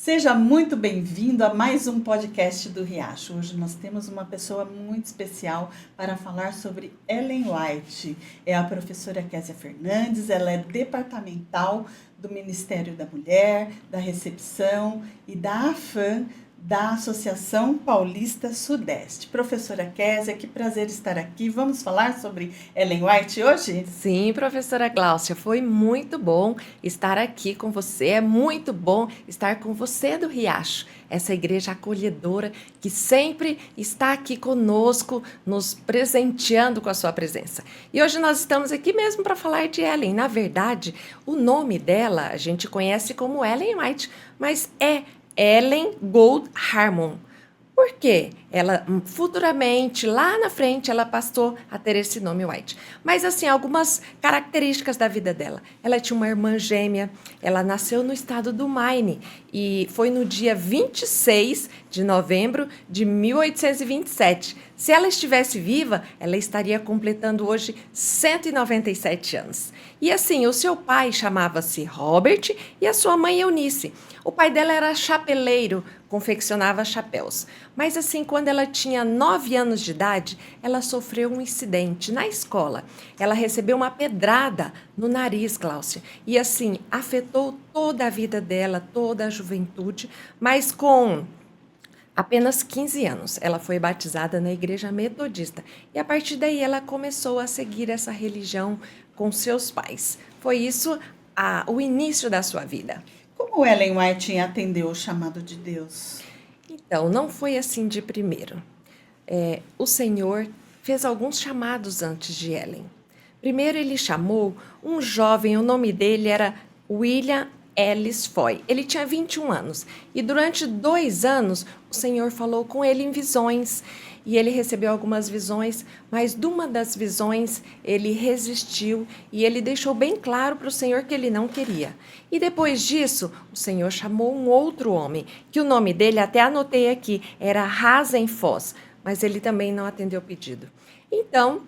Seja muito bem-vindo a mais um podcast do Riacho. Hoje nós temos uma pessoa muito especial para falar sobre Ellen White. É a professora Késia Fernandes, ela é departamental do Ministério da Mulher, da Recepção e da AFAM, da Associação Paulista Sudeste. Professora Késia, que prazer estar aqui. Vamos falar sobre Ellen White hoje? Sim, professora Gláucia, foi muito bom estar aqui com você. É muito bom estar com você do Riacho, essa igreja acolhedora que sempre está aqui conosco, nos presenteando com a sua presença. E hoje nós estamos aqui mesmo para falar de Ellen. Na verdade, o nome dela a gente conhece como Ellen White, mas é Ellen Gold Harmon. Por quê? Ela futuramente, lá na frente, ela passou a ter esse nome White. Mas assim, algumas características da vida dela. Ela tinha uma irmã gêmea, ela nasceu no estado do Maine e foi no dia 26 de novembro de 1827. Se ela estivesse viva, ela estaria completando hoje 197 anos. E assim, o seu pai chamava-se Robert e a sua mãe Eunice. O pai dela era chapeleiro, confeccionava chapéus. Mas assim, quando ela tinha 9 anos de idade, ela sofreu um incidente na escola. Ela recebeu uma pedrada no nariz, Gláucia, e assim, afetou toda a vida dela, toda a juventude, mas com apenas 15 anos, ela foi batizada na igreja metodista. E a partir daí ela começou a seguir essa religião com seus pais. Foi isso o início da sua vida. Como Ellen White atendeu o chamado de Deus? Então, não foi assim de primeiro. O Senhor fez alguns chamados antes de Ellen. Primeiro, ele chamou um jovem, o nome dele era William Ellis Foy. Ele tinha 21 anos e durante 2 anos o Senhor falou com ele em visões. E ele recebeu algumas visões, mas de uma das visões ele resistiu e ele deixou bem claro para o Senhor que ele não queria. E depois disso, o Senhor chamou um outro homem, que o nome dele, até anotei aqui, era Rasenfoss, mas ele também não atendeu o pedido. Então,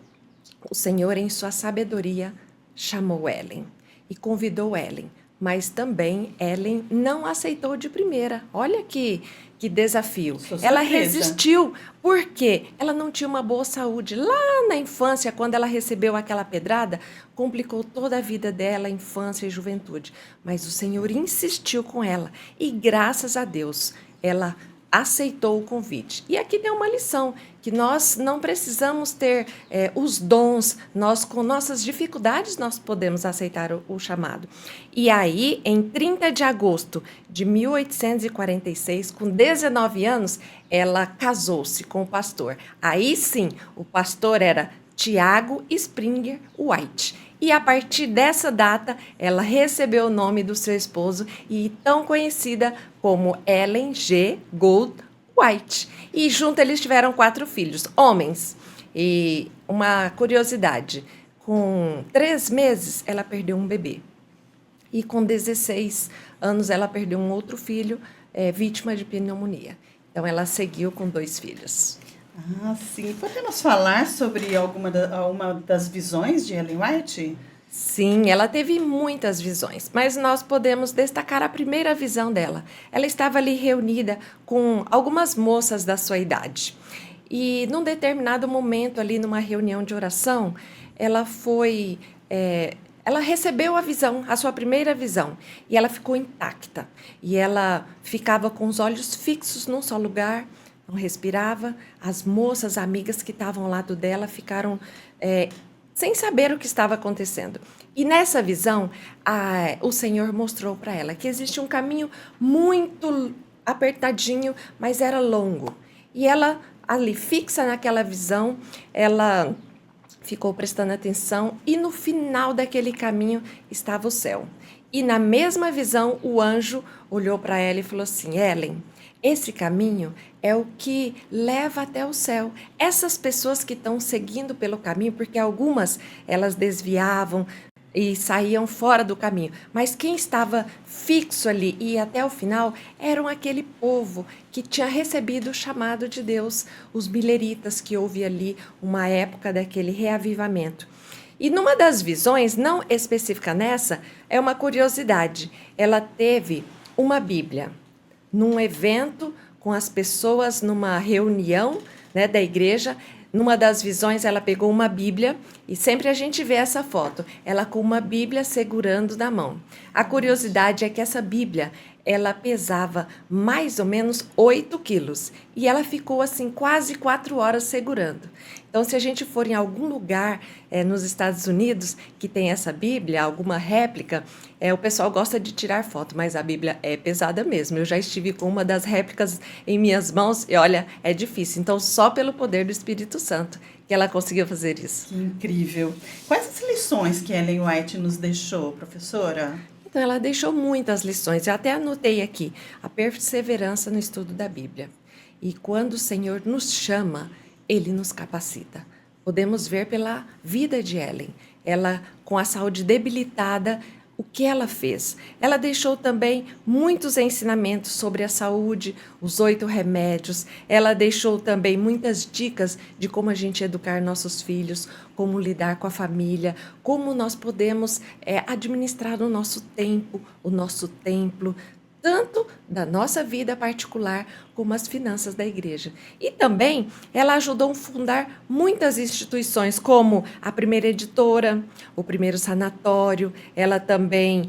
o Senhor, em sua sabedoria, chamou Ellen e convidou Ellen. Mas também Ellen não aceitou de primeira. Olha que desafio. Ela resistiu porque ela não tinha uma boa saúde. Lá na infância, quando ela recebeu aquela pedrada, complicou toda a vida dela, infância e juventude. Mas o Senhor insistiu com ela e, graças a Deus, ela aceitou o convite. E aqui tem uma lição, que nós não precisamos ter os dons, nós com nossas dificuldades nós podemos aceitar o chamado. E aí, em 30 de agosto de 1846, com 19 anos, ela casou-se com o pastor. Aí sim, o pastor era Tiago Springer White. E a partir dessa data, ela recebeu o nome do seu esposo e tão conhecida como Ellen G. Gold White. E junto eles tiveram 4 filhos, homens. E uma curiosidade, com 3 meses ela perdeu um bebê. E com 16 anos ela perdeu um outro filho, vítima de pneumonia. Então ela seguiu com 2 filhos. Ah, sim. Podemos falar sobre uma das visões de Ellen White? Sim, ela teve muitas visões, mas nós podemos destacar a primeira visão dela. Ela estava ali reunida com algumas moças da sua idade. E num determinado momento ali numa reunião de oração, ela recebeu a visão, a sua primeira visão, e ela ficou intacta. E ela ficava com os olhos fixos num só lugar, não respirava. As moças, amigas que estavam ao lado dela, ficaram sem saber o que estava acontecendo. E nessa visão, o Senhor mostrou para ela que existe um caminho muito apertadinho, mas era longo. E ela, ali fixa naquela visão, ela ficou prestando atenção e no final daquele caminho estava o céu. E na mesma visão, o anjo olhou para ela e falou assim: Ellen, esse caminho é o que leva até o céu. Essas pessoas que estão seguindo pelo caminho, porque algumas elas desviavam e saíam fora do caminho, mas quem estava fixo ali e ia até o final eram aquele povo que tinha recebido o chamado de Deus, os mileritas, que houve ali uma época daquele reavivamento. E numa das visões, não específica nessa, é uma curiosidade, ela teve uma Bíblia num evento com as pessoas, numa reunião, né, da igreja. Numa das visões, ela pegou uma Bíblia e sempre a gente vê essa foto, ela com uma Bíblia segurando na mão. A curiosidade é que essa Bíblia, ela pesava mais ou menos 8 quilos e ela ficou assim quase 4 horas segurando. Então, se a gente for em algum lugar nos Estados Unidos que tem essa Bíblia, alguma réplica, o pessoal gosta de tirar foto, mas a Bíblia é pesada mesmo. Eu já estive com uma das réplicas em minhas mãos e olha, é difícil. Então, só pelo poder do Espírito Santo que ela conseguiu fazer isso. Que incrível. Quais as lições que Ellen White nos deixou, professora? Então, ela deixou muitas lições. Eu até anotei aqui a perseverança no estudo da Bíblia. E quando o Senhor nos chama, Ele nos capacita. Podemos ver pela vida de Ellen. Ela, com a saúde debilitada, o que ela fez? Ela deixou também muitos ensinamentos sobre a saúde, os 8 remédios. Ela deixou também muitas dicas de como a gente educar nossos filhos, como lidar com a família, como nós podemos administrar o nosso tempo, o nosso templo, tanto da nossa vida particular como as finanças da igreja. E também ela ajudou a fundar muitas instituições, como a primeira editora, o primeiro sanatório, ela também,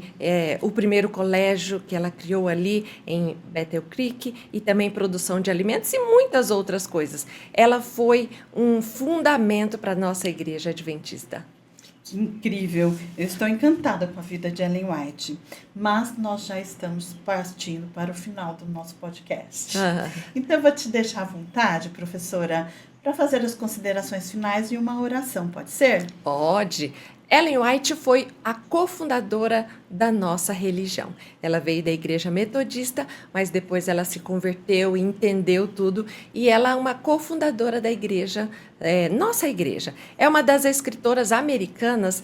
o primeiro colégio que ela criou ali em Bethel Creek, e também produção de alimentos e muitas outras coisas. Ela foi um fundamento para a nossa igreja adventista. Que incrível! Eu estou encantada com a vida de Ellen White, mas nós já estamos partindo para o final do nosso podcast. Então, eu vou te deixar à vontade, professora, para fazer as considerações finais e uma oração, pode ser? Pode. Ellen White foi a cofundadora da nossa religião. Ela veio da igreja metodista, mas depois ela se converteu e entendeu tudo. E ela é uma cofundadora da igreja, nossa igreja. É uma das escritoras americanas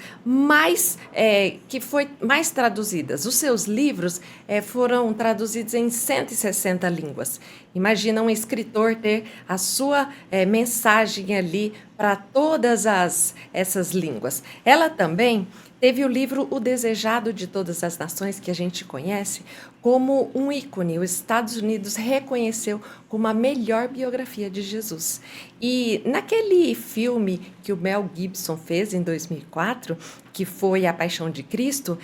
que foi mais traduzidas. Os seus livros foram traduzidos em 160 línguas. Imagina um escritor ter a sua mensagem ali para todas essas línguas. Ela também teve o livro O Desejado de Todas as Nações, que a gente conhece, como um ícone. Os Estados Unidos reconheceu como a melhor biografia de Jesus. E naquele filme que o Mel Gibson fez em 2004, que foi A Paixão de Cristo,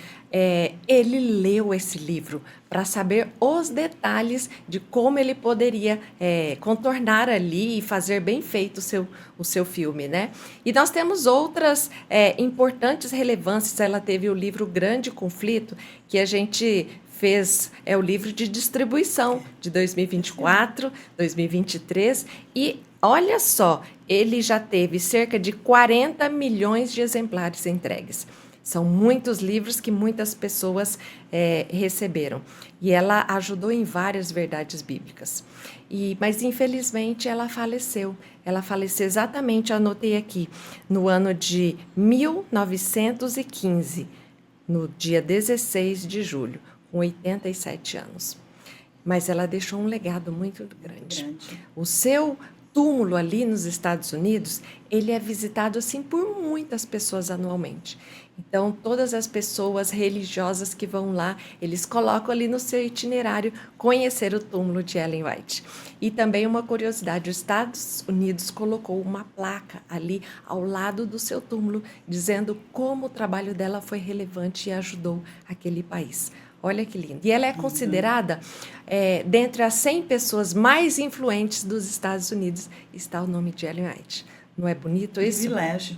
ele leu esse livro para saber os detalhes de como ele poderia contornar ali e fazer bem feito o seu filme, né? E nós temos outras importantes relevâncias. Ela teve o livro Grande Conflito, que a gente fez o livro de distribuição de 2024, 2023, e olha só, ele já teve cerca de 40 milhões de exemplares entregues. São muitos livros que muitas pessoas receberam. E ela ajudou em várias verdades bíblicas. Mas, infelizmente, ela faleceu. Ela faleceu exatamente, eu anotei aqui, no ano de 1915, no dia 16 de julho, com 87 anos. Mas ela deixou um legado muito grande. O seu túmulo ali nos Estados Unidos, ele é visitado assim por muitas pessoas anualmente. Então, todas as pessoas religiosas que vão lá, eles colocam ali no seu itinerário conhecer o túmulo de Ellen White. E também uma curiosidade, os Estados Unidos colocou uma placa ali ao lado do seu túmulo, dizendo como o trabalho dela foi relevante e ajudou aquele país. Olha que lindo. E ela é considerada, dentre as 100 pessoas mais influentes dos Estados Unidos, está o nome de Ellen White. Não é bonito isso? Privilégio.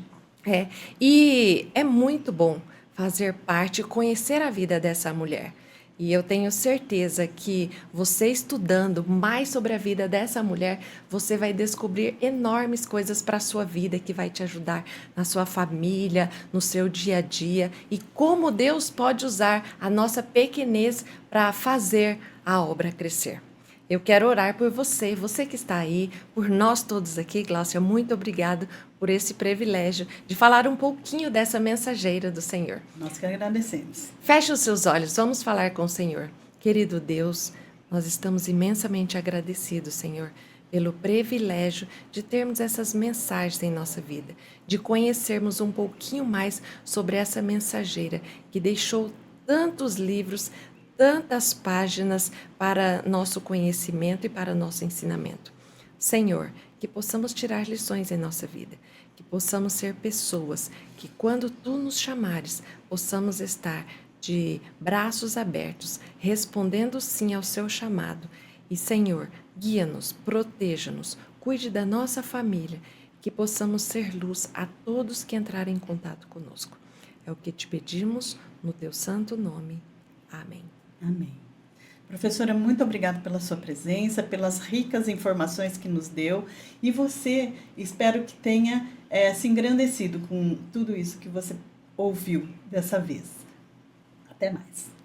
E é muito bom fazer parte, conhecer a vida dessa mulher. E eu tenho certeza que você estudando mais sobre a vida dessa mulher, você vai descobrir enormes coisas para a sua vida que vai te ajudar na sua família, no seu dia a dia e como Deus pode usar a nossa pequenez para fazer a obra crescer. Eu quero orar por você, você que está aí, por nós todos aqui, Gláucia, muito obrigado por esse privilégio de falar um pouquinho dessa mensageira do Senhor. Nós que agradecemos. Feche os seus olhos, vamos falar com o Senhor. Querido Deus, nós estamos imensamente agradecidos, Senhor, pelo privilégio de termos essas mensagens em nossa vida, de conhecermos um pouquinho mais sobre essa mensageira que deixou tantos livros, tantas páginas para nosso conhecimento e para nosso ensinamento. Senhor, que possamos tirar lições em nossa vida, que possamos ser pessoas que, quando Tu nos chamares, possamos estar de braços abertos, respondendo sim ao Seu chamado. E, Senhor, guia-nos, proteja-nos, cuide da nossa família, que possamos ser luz a todos que entrarem em contato conosco. É o que te pedimos no Teu santo nome. Amém. Amém. Professora, muito obrigada pela sua presença, pelas ricas informações que nos deu. E você, espero que tenha se engrandecido com tudo isso que você ouviu dessa vez. Até mais.